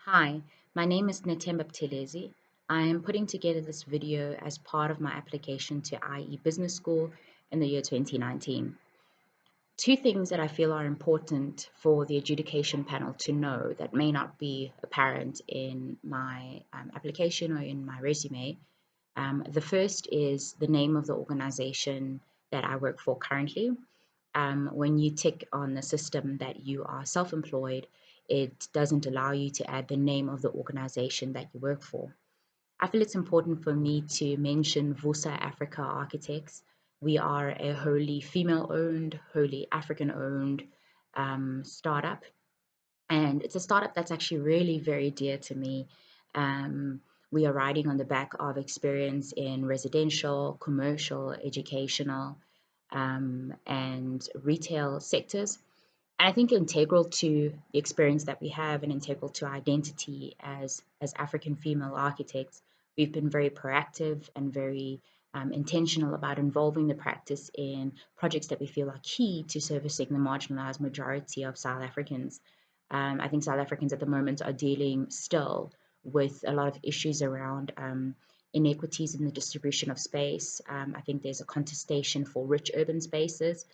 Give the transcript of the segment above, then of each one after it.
Hi, my name is Netemba Buthelezi. I am putting together this video as part of my application to IE Business School in the year 2019. Two things that I feel are important for the adjudication panel to know that may not be apparent in my application or in my resume. The first is the name of the organization that I work for currently. When you tick on the system that you are self-employed, it doesn't allow you to add the name of the organization that you work for. I feel it's important for me to mention Vusa Africa Architects. We are a wholly female-owned, wholly African-owned startup, and it's a startup that's actually really very dear to me. Um, we are riding on the back of experience in residential, commercial, educational, and retail sectors. And I think integral to the experience that we have and integral to our identity as African female architects, we've been very proactive and very intentional about involving the practice in projects that we feel are key to servicing the marginalized majority of South Africans. I think South Africans at the moment are dealing still with a lot of issues around inequities in the distribution of space. I think there's a contestation for rich urban spaces,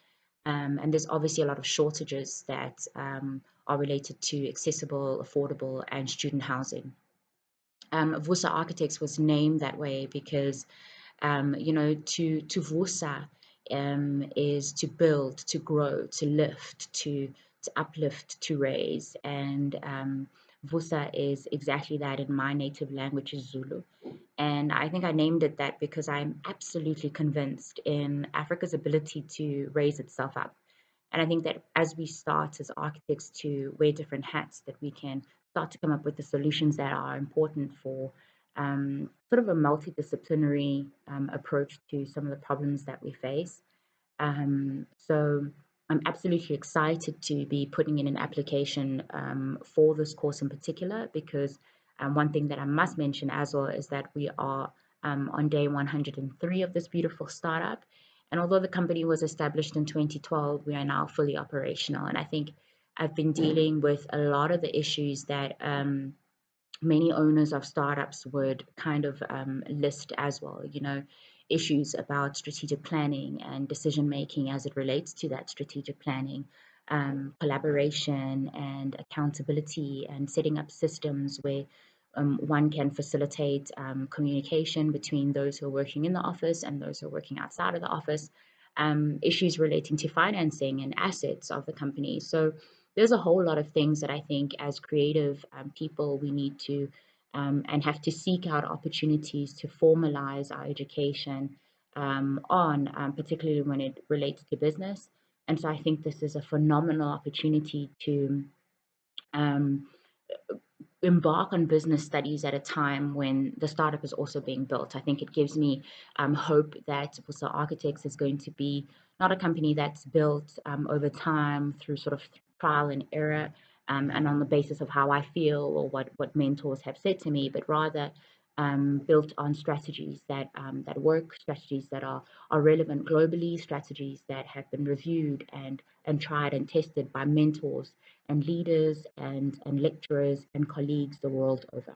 and there's obviously a lot of shortages that are related to accessible, affordable, and student housing. Vusa Architects was named that way because, to Vusa is to build, to grow, to lift, to uplift, to raise. And Vusa is exactly that in my native language is Zulu. And I think I named it that because I'm absolutely convinced in Africa's ability to raise itself up. And I think that as we start as architects to wear different hats, that we can start to come up with the solutions that are important for sort of a multidisciplinary approach to some of the problems that we face. So I'm absolutely excited to be putting in an application for this course in particular because one thing that I must mention as well is that we are on day 103 of this beautiful startup. And although the company was established in 2012, we are now fully operational. And I think I've been dealing with a lot of the issues that many owners of startups would kind of list as well, issues about strategic planning and decision making as it relates to that strategic planning, collaboration and accountability, and setting up systems where one can facilitate communication between those who are working in the office and those who are working outside of the office, issues relating to financing and assets of the company. So there's a whole lot of things that I think as creative people we need to and have to seek out opportunities to formalize our education particularly when it relates to business. And so I think this is a phenomenal opportunity to um, embark on business studies at a time when the startup is also being built. I think it gives me hope that Vusa Architects is going to be not a company that's built over time through sort of trial and error and on the basis of how I feel or what mentors have said to me, but rather built on strategies that work, strategies that are relevant globally, strategies that have been reviewed and tried and tested by mentors and leaders and lecturers and colleagues the world over.